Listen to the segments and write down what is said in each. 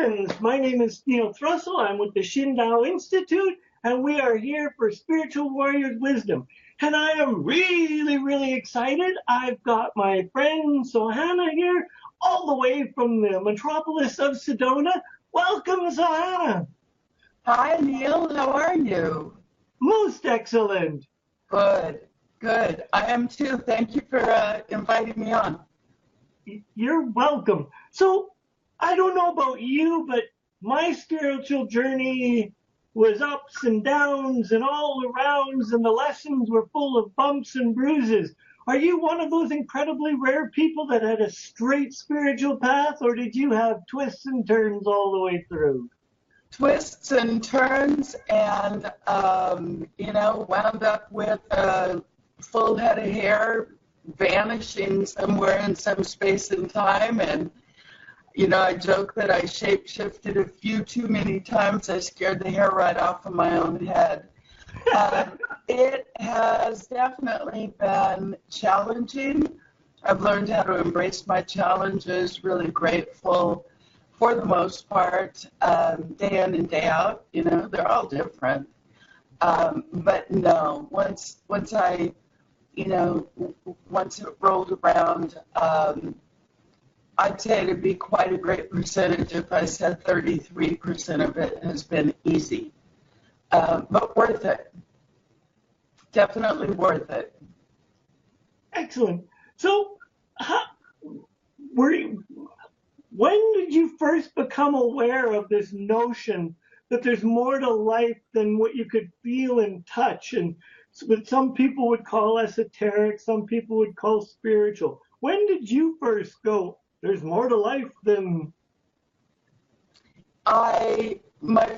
friends. My name is Neil Thrussell. I'm with the Shin Institute, and we are here for Spiritual Warriors Wisdom. And I am really, really excited. I've got my friend Sohanna here, all the way from the metropolis of Sedona. Welcome, Sohanna. Hi, Neil. How are you? Most excellent. Good, good. I am too. Thank you for inviting me on. You're welcome. So, I don't know about you, but my spiritual journey was ups and downs and all arounds, and the lessons were full of bumps and bruises. Are you one of those incredibly rare people that had a straight spiritual path, or did you have twists and turns all the way through? Twists and turns, and wound up with a full head of hair vanishing somewhere in some space and time. And I joke that I shape-shifted a few too many times. I scared the hair right off of my own head. It has definitely been challenging. I've learned how to embrace my challenges, really grateful for the most part, day in and day out. They're all different. But no, once it rolled around, I'd say it'd be quite a great percentage if I said 33% of it has been easy. But worth it. Definitely worth it. Excellent. So, when did you first become aware of this notion that there's more to life than what you could feel and touch? And what some people would call esoteric, some people would call spiritual. When did you first go, there's more to life than... My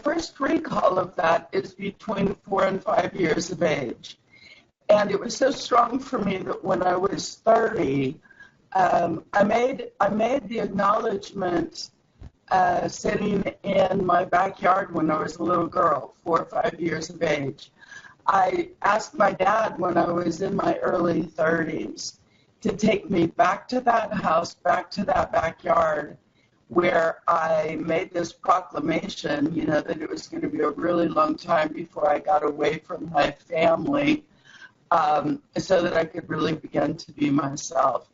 first recall of that is between 4 and 5 years of age. And it was so strong for me that when I was 30, I made the acknowledgement sitting in my backyard when I was a little girl, 4 or 5 years of age. I asked my dad when I was in my early 30s to take me back to that house, back to that backyard, where I made this proclamation, that it was going to be a really long time before I got away from my family, so that I could really begin to be myself.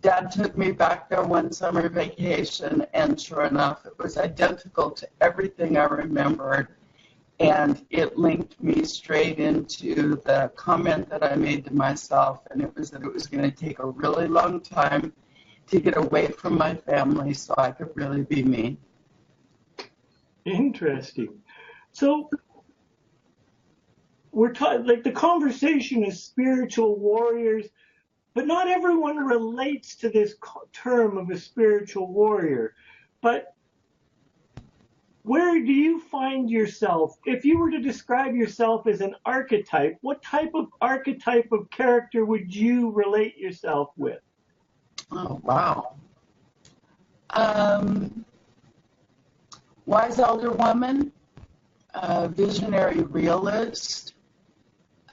Dad took me back there one summer vacation, and sure enough, it was identical to everything I remembered, and it linked me straight into the comment that I made to myself, and it was that it was going to take a really long time to get away from my family so I could really be me. Interesting. So, we're talking, like, the conversation is spiritual warriors, but not everyone relates to this term of a spiritual warrior. But where do you find yourself? If you were to describe yourself as an archetype, what type of archetype of character would you relate yourself with? Oh, wow. Wise elder woman, visionary realist,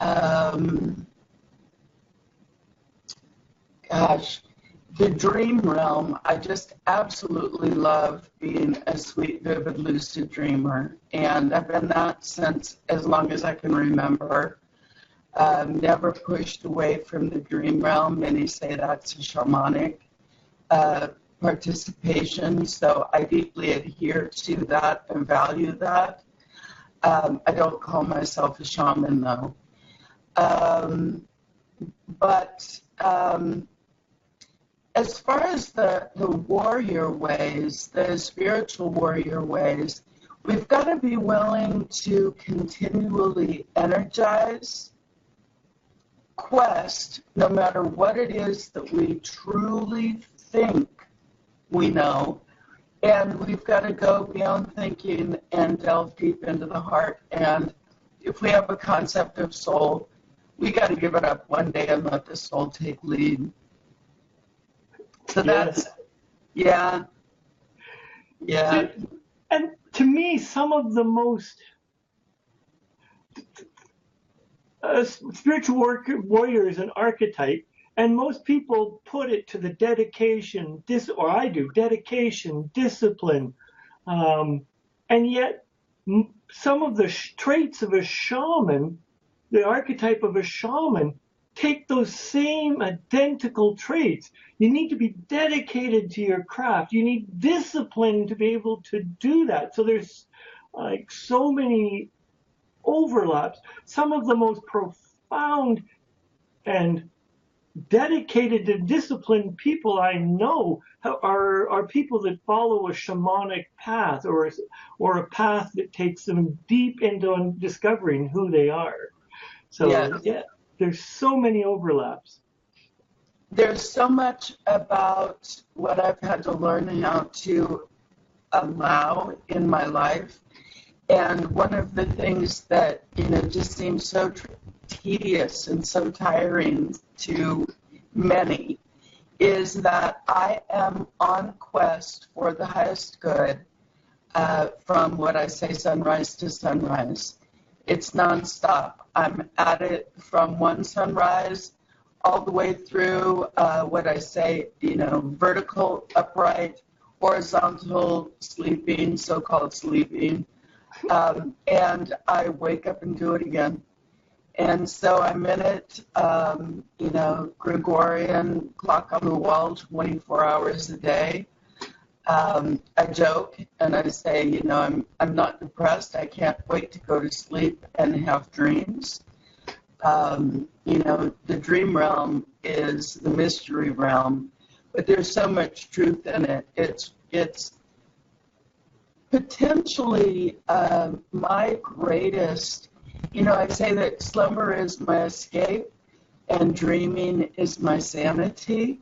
the dream realm. I just absolutely love being a sweet, vivid, lucid dreamer. And I've been that since as long as I can remember. Never pushed away from the dream realm. Many say that's a shamanic participation, so I deeply adhere to that and value that. I don't call myself a shaman, though. But as far as the warrior ways, the spiritual warrior ways, we've got to be willing to continually energize, quest, no matter what it is that we truly think we know, and we've got to go beyond thinking and delve deep into the heart. And if we have a concept of soul, we got to give it up one day and let the soul take lead. So that's, yeah. And to me, some of the most spiritual warrior is an archetype, and most people put it to the dedication, dedication, discipline, And yet, some of the traits of a shaman, the archetype of a shaman, take those same identical traits. You need to be dedicated to your craft. You need discipline to be able to do that. So there's like so many overlaps. Some of the most profound and dedicated and disciplined people I know are people that follow a shamanic path, or a path that takes them deep into discovering who they are. So Yes. yeah, there's so many overlaps. There's so much about what I've had to learn how to allow in my life. And one of the things that, just seems so tedious and so tiring to many is that I am on quest for the highest good from what I say sunrise to sunrise. It's nonstop. I'm at it from one sunrise all the way through what I say, vertical, upright, horizontal sleeping, so-called sleeping. And I wake up and do it again. And so I'm in it, Gregorian clock on the wall, 24 hours a day. I joke and I say, I'm not depressed. I can't wait to go to sleep and have dreams. The dream realm is the mystery realm, but there's so much truth in it. It's potentially my greatest, I say that slumber is my escape and dreaming is my sanity.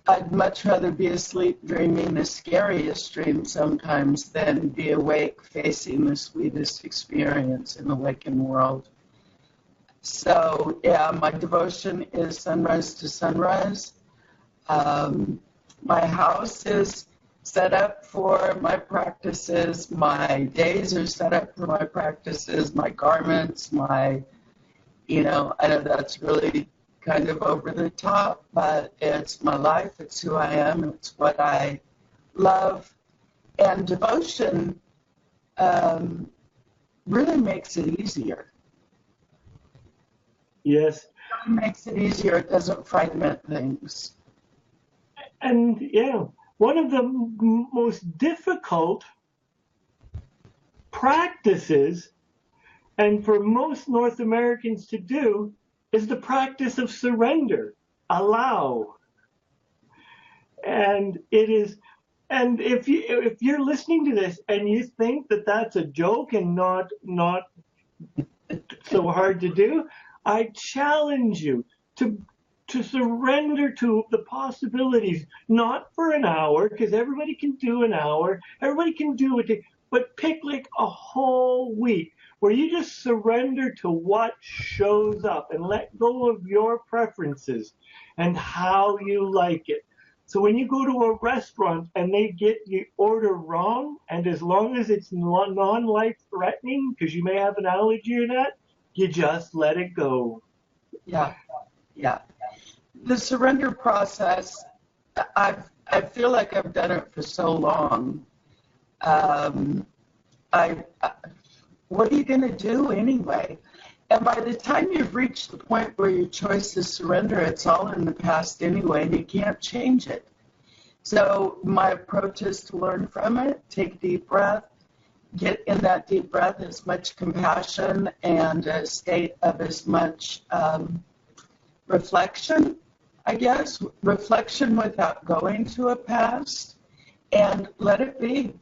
I'd much rather be asleep dreaming the scariest dream sometimes than be awake facing the sweetest experience in the waking world. So, yeah, my devotion is sunrise to sunrise. My house is set up for my practices. My days are set up for my practices, my garments, I know that's really kind of over the top, but it's my life, it's who I am, it's what I love. And devotion really makes it easier. Yes. It makes it easier. It doesn't fragment things. And yeah, one of the most difficult practices, and for most North Americans to do, is the practice of surrender, allow. And it is, and if you're listening to this and you think that that's a joke and not so hard to do, I challenge you to surrender to the possibilities, not for an hour, because everybody can do an hour, everybody can do it, but pick like a whole week where you just surrender to what shows up and let go of your preferences and how you like it. So when you go to a restaurant and they get your order wrong, and as long as it's non-life threatening, because you may have an allergy or that, you just let it go. Yeah. The surrender process, I feel like I've done it for so long. What are you going to do anyway? And by the time you've reached the point where your choice is surrender, it's all in the past anyway, and you can't change it. So my approach is to learn from it, take a deep breath, get in that deep breath as much compassion and a state of as much reflection, I guess, reflection without going to a past, and let it be.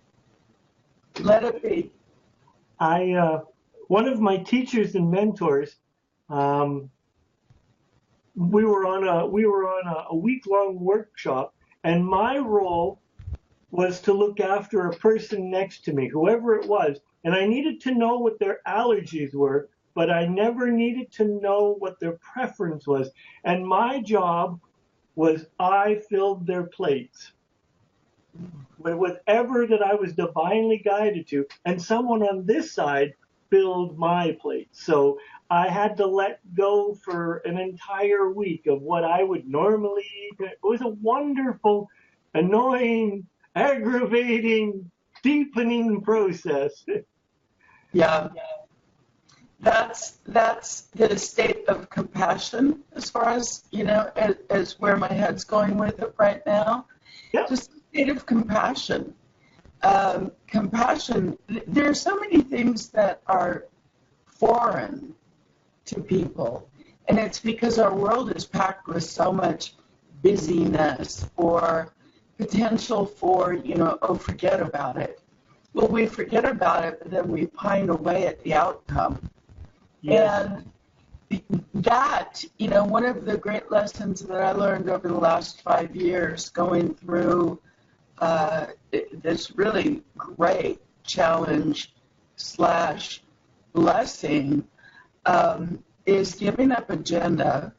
Let it be. One of my teachers and mentors, we were on a week-long workshop, and my role was to look after a person next to me, whoever it was, and I needed to know what their allergies were, but I never needed to know what their preference was. And my job was I filled their plates with whatever that I was divinely guided to, and someone on this side filled my plate. So I had to let go for an entire week of what I would normally eat. It was a wonderful, annoying, aggravating, deepening process. Yeah. That's the state of compassion, as far as, as where my head's going with it right now. Yep. Just a state of compassion. Compassion, there are so many things that are foreign to people, and it's because our world is packed with so much busyness or potential for, oh, forget about it. Well, we forget about it, but then we pine away at the outcome. Yes. And that, one of the great lessons that I learned over the last 5 years going through this really great challenge / blessing is giving up agenda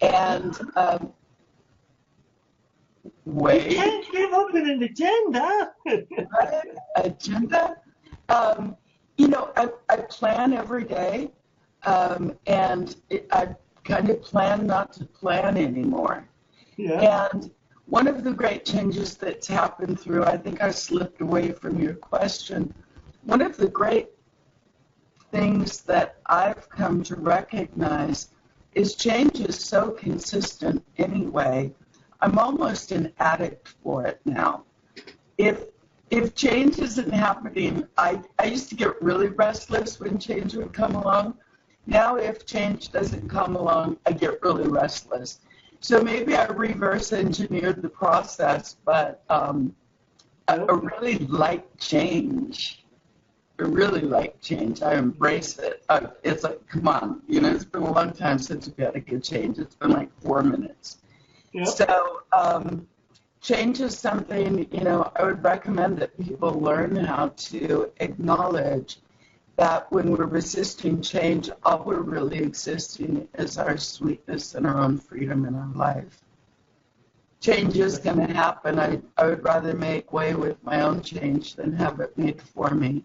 and You can't give up an agenda. agenda. I plan every day, and I kind of plan not to plan anymore. Yeah. And one of the great changes that's happened through, I think I slipped away from your question, one of the great things that I've come to recognize is change is so consistent anyway. I'm almost an addict for it now. If change isn't happening, I used to get really restless when change would come along. Now if change doesn't come along, I get really restless. So maybe I reverse engineered the process, but I really like change. I really like change. I embrace it. It's like, come on, it's been a long time since we've had a good change. It's been like 4 minutes. Yep. So change is something, I would recommend that people learn how to acknowledge that when we're resisting change, all we're really existing is our sweetness and our own freedom in our life. Change is going to happen. I would rather make way with my own change than have it made for me,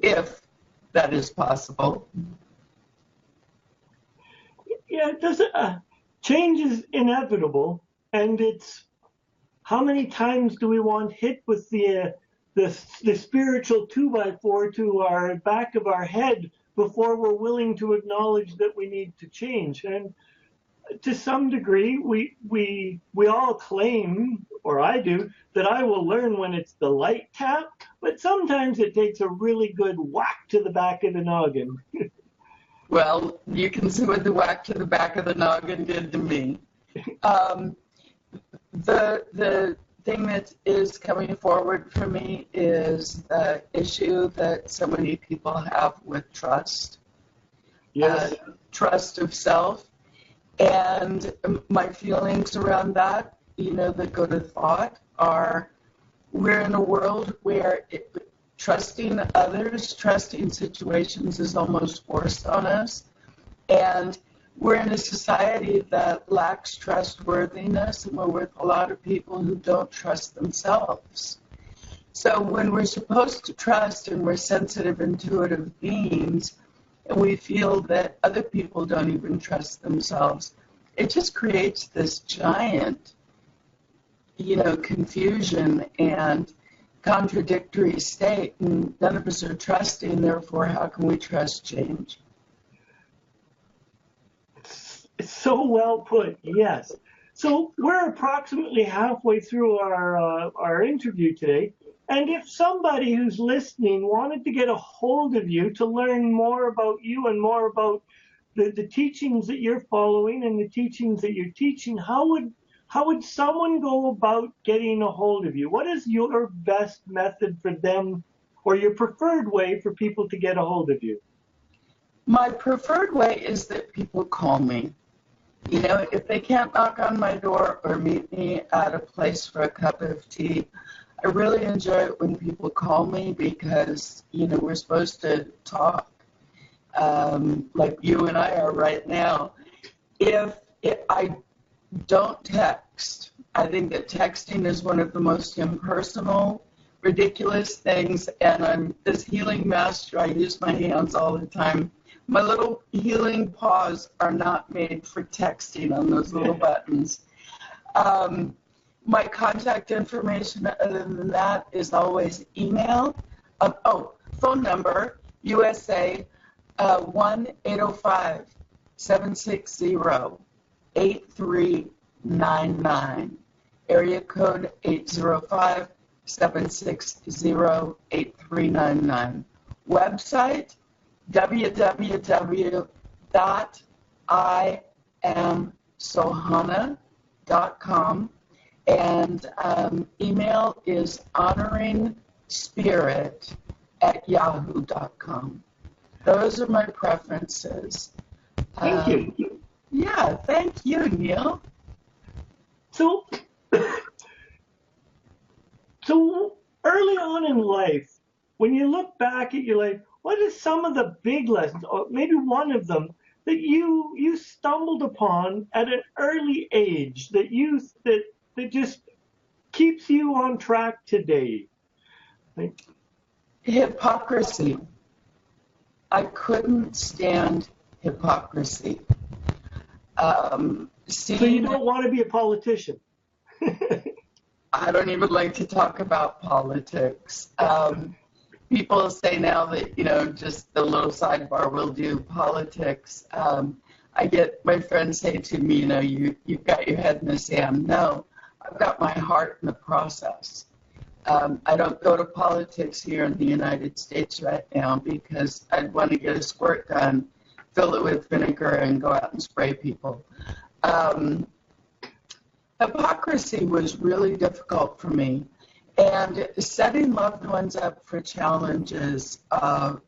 if that is possible. Yeah, change is inevitable, and it's how many times do we want hit with the spiritual 2x4 to our back of our head before we're willing to acknowledge that we need to change? And to some degree, we all claim, or I do, that I will learn when it's the light tap, but sometimes it takes a really good whack to the back of the noggin. Well, you can see what the whack to the back of the noggin did to me. The thing that is coming forward for me is the issue that so many people have with trust. Yes. Trust of self. And my feelings around that, that go to thought, are we're in a world where trusting others, trusting situations is almost forced on us. And we're in a society that lacks trustworthiness, and we're with a lot of people who don't trust themselves. So when we're supposed to trust and we're sensitive, intuitive beings, and we feel that other people don't even trust themselves, it just creates this giant, confusion and contradictory state, and none of us are trusting, therefore how can we trust change? It's so well put, yes. So we're approximately halfway through our interview today, and if somebody who's listening wanted to get a hold of you to learn more about you and more about the teachings that you're following and the teachings that you're teaching, how would someone go about getting a hold of you? What is your best method for them, or your preferred way for people to get a hold of you? My preferred way is that people call me. If they can't knock on my door or meet me at a place for a cup of tea, I really enjoy it when people call me because, we're supposed to talk like you and I are right now. If I don't text, I think that texting is one of the most impersonal, ridiculous things, and I'm this healing master. I use my hands all the time. My little healing paws are not made for texting on those little buttons. My contact information other than that is always email. Phone number, USA 1-805-760-8399. Area code 805-760-8399. Website www.iamsohanna.com. And email is honoringspirit@yahoo.com. Those are my preferences. Thank you. Yeah, thank you, Neil. So early on in life, when you look back at your life, what is some of the big lessons, or maybe one of them, that you stumbled upon at an early age that just keeps you on track today? Hypocrisy. I couldn't stand hypocrisy. So you don't want to be a politician? I don't even like to talk about politics. People say now that, just a little sidebar will do politics. I get my friends say to me, you've got your head in the sand. No, I've got my heart in the process. I don't go to politics here in the United States right now because I'd want to get a squirt gun, fill it with vinegar, and go out and spray people. Hypocrisy was really difficult for me. And setting loved ones up for challenges,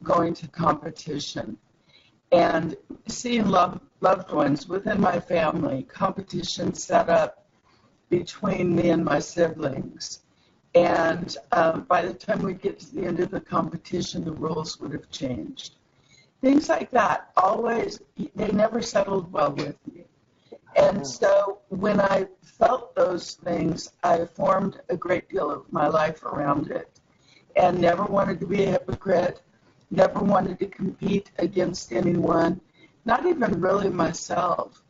going to competition, and seeing loved ones within my family, competition set up between me and my siblings. And by the time we get to the end of the competition, the rules would have changed. Things like that, they never settled well with me. And so when I felt those things, I formed a great deal of my life around it and never wanted to be a hypocrite, never wanted to compete against anyone, not even really myself,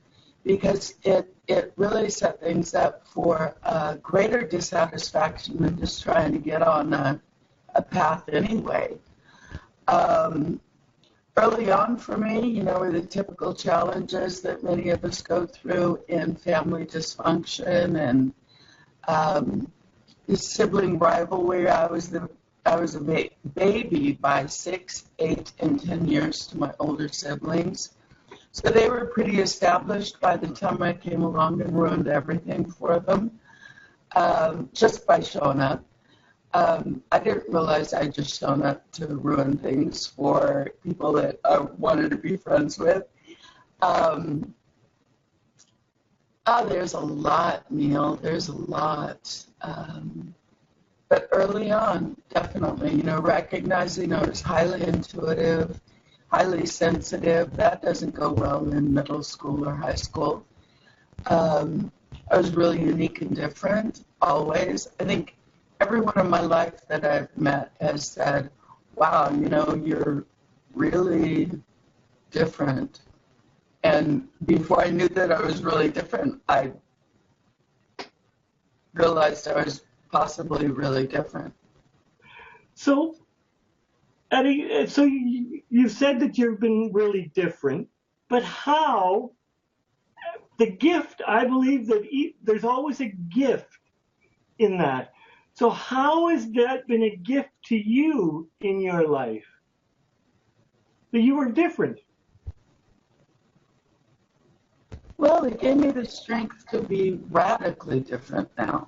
because it really set things up for greater dissatisfaction than just trying to get on a path anyway. Early on for me, were the typical challenges that many of us go through in family dysfunction and sibling rivalry. I was a baby by 6, 8, and 10 years to my older siblings. So they were pretty established by the time I came along and ruined everything for them just by showing up. I didn't realize I'd just shown up to ruin things for people that I wanted to be friends with. There's a lot, Neil. There's a lot. But early on, definitely, recognizing I was highly intuitive, highly sensitive. That doesn't go well in middle school or high school. I was really unique and different, always. I think everyone in my life that I've met has said, wow, you're really different. And before I knew that I was really different, I realized I was possibly really different. So, Eddie, you said that you've been really different, but how? The gift, I believe that there's always a gift in that. So how has that been a gift to you in your life? That you were different? Well, it gave me the strength to be radically different now.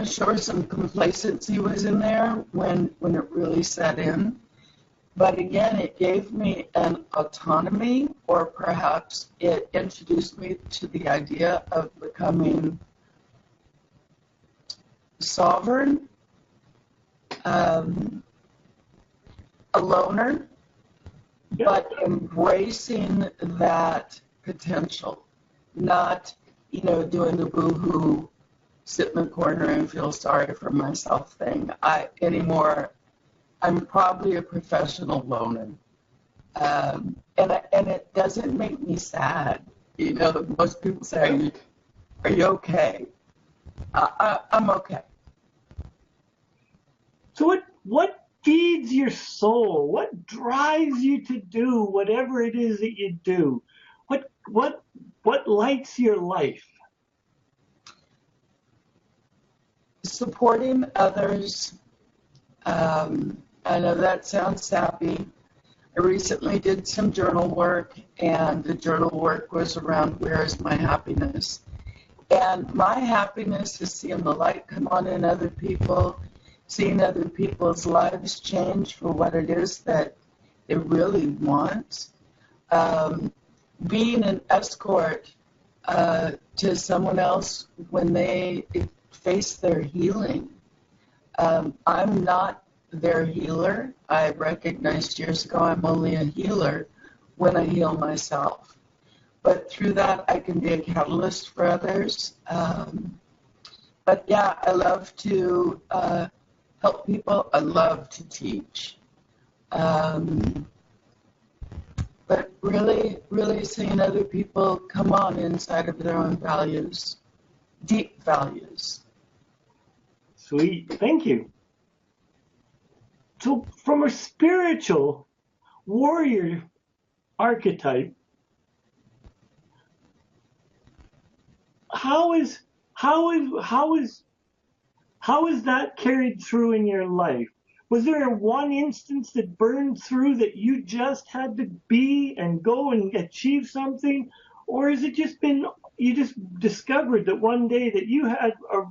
Sure, some complacency was in there when it really set in. But again, it gave me an autonomy, or perhaps it introduced me to the idea of becoming sovereign, a loner, but embracing that potential, not, doing the boo-hoo, sit in the corner and feel sorry for myself thing. I'm probably a professional loner, and it doesn't make me sad. You know, most people say, are you okay? I'm okay. So what feeds your soul? What drives you to do whatever it is that you do? What lights your life? Supporting others. I know that sounds sappy. I recently did some journal work, and the journal work was around where is my happiness. And my happiness is seeing the light come on in other people, seeing other people's lives change for what it is that they really want. Being an escort to someone else when they face their healing. I'm not their healer. I recognized years ago I'm only a healer when I heal myself. But through that, I can be a catalyst for others. But yeah, I love to help people. I love to teach. But really, really seeing other people come on inside of their own values, deep values. Sweet. Thank you. So from a spiritual warrior archetype, how is that carried through in your life? Was there one instance that burned through that you just had to be and go and achieve something? Or has it just been, you just discovered that one day that you had a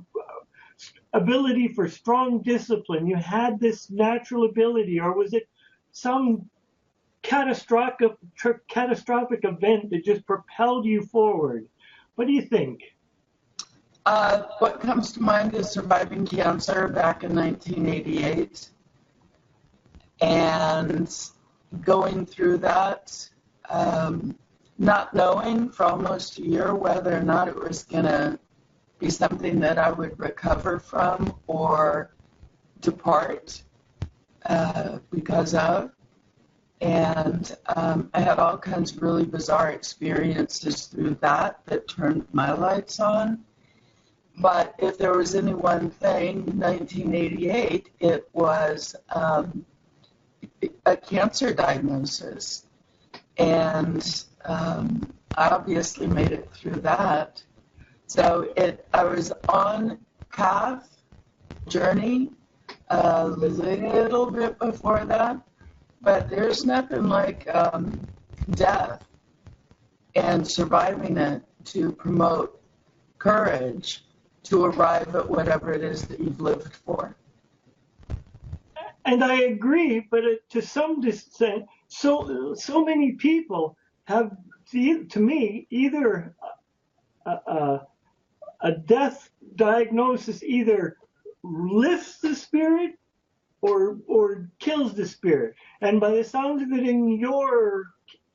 ability for strong discipline, you had this natural ability, or was it some catastrophic event that just propelled you forward? What do you think? What comes to mind is surviving cancer back in 1988 and going through that, not knowing for almost a year whether or not it was going to be something that I would recover from or depart because of. And I had all kinds of really bizarre experiences through that turned my lights on. But if there was any one thing, in 1988, it was a cancer diagnosis. And I obviously made it through that. So I was on path, journey, a little bit before that, but there's nothing like death and surviving it to promote courage to arrive at whatever it is that you've lived for. And I agree, but to some extent, so many people have, to me, either a death diagnosis either lifts the spirit or kills the spirit. And by the sounds of it, in your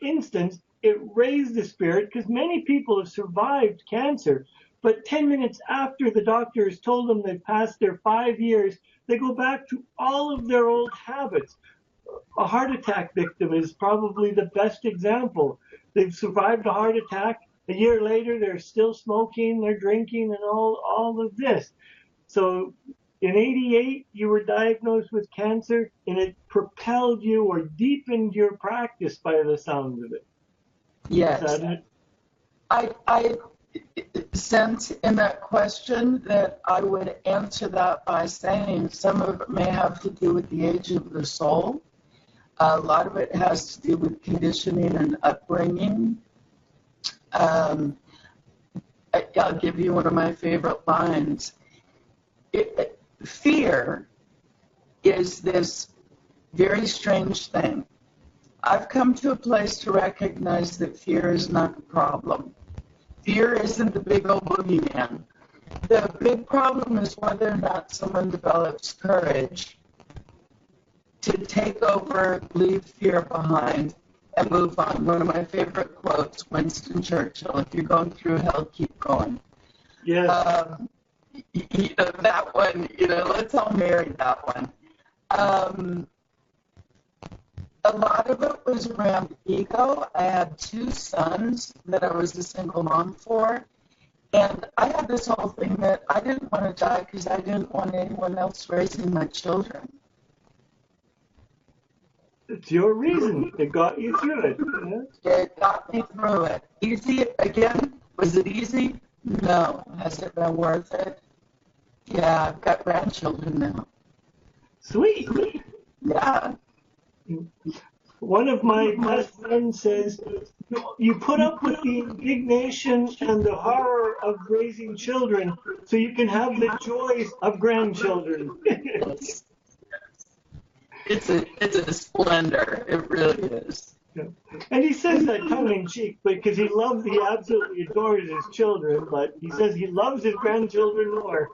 instance, it raised the spirit, because many people have survived cancer, but 10 minutes after the doctors told them they've passed their 5 years, they go back to all of their old habits. A heart attack victim is probably the best example. They've survived a heart attack. A year later, they're still smoking, they're drinking, and all of this. So in 88, you were diagnosed with cancer, and it propelled you or deepened your practice by the sounds of it. Yes. Is that it? I sense in that question that I would answer that by saying some of it may have to do with the age of the soul. A lot of it has to do with conditioning and upbringing. I'll give you one of my favorite lines. Fear is this very strange thing. I've come to a place to recognize that fear is not the problem. Fear isn't the big old boogeyman. The big problem is whether or not someone develops courage to take over, leave fear behind, and move on. One of my favorite quotes, Winston Churchill, if you're going through hell, keep going. Yes. That one, let's all marry that one. A lot of it was around ego. I had 2 sons that I was a single mom for. And I had this whole thing that I didn't want to die because I didn't want anyone else raising my children. It's your reason. It got you through it. Yeah? It got me through it. Easy, again, was it easy? No. Has it been worth it? Yeah, I've got grandchildren now. Sweet. Yeah. One of my best friends says, you put up with the indignation and the horror of raising children so you can have the joys of grandchildren. It's a splendor. It really is. Yeah. And he says that tongue in cheek because he absolutely adores his children, but he says he loves his grandchildren more.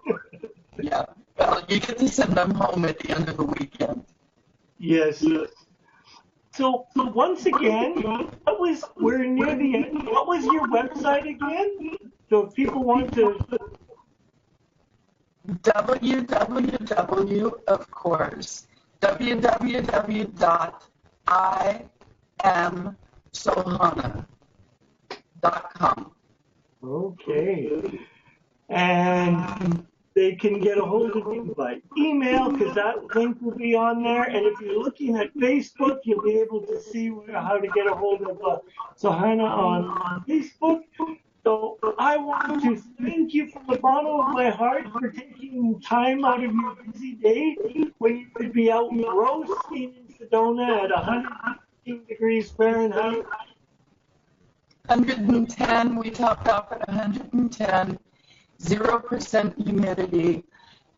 Yeah. Well, you get to send them home at the end of the weekend. Yes. So once again, we're near the end. What was your website again? So if people want to... of course, www.iamsohanna.com. Okay. And they can get a hold of you by email because that link will be on there. And if you're looking at Facebook, you'll be able to see how to get a hold of Sohanna on Facebook. So I want to thank you from the bottom of my heart for taking time out of your busy day when you could be out roasting in Sedona at 115 degrees Fahrenheit. 110, we topped off at 110, 0% humidity,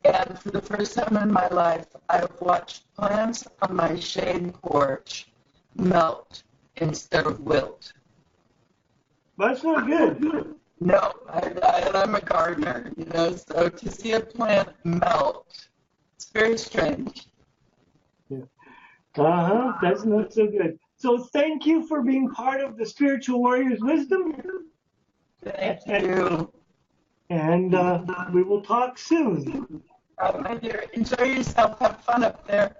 and for the first time in my life, I've watched plants on my shade porch melt instead of wilt. That's not good. No, I'm a gardener, so to see a plant melt, it's very strange. Yeah. That's not so good. So thank you for being part of the Spiritual Warrior's Wisdom. Thank you. And we will talk soon. My dear, enjoy yourself. Have fun up there.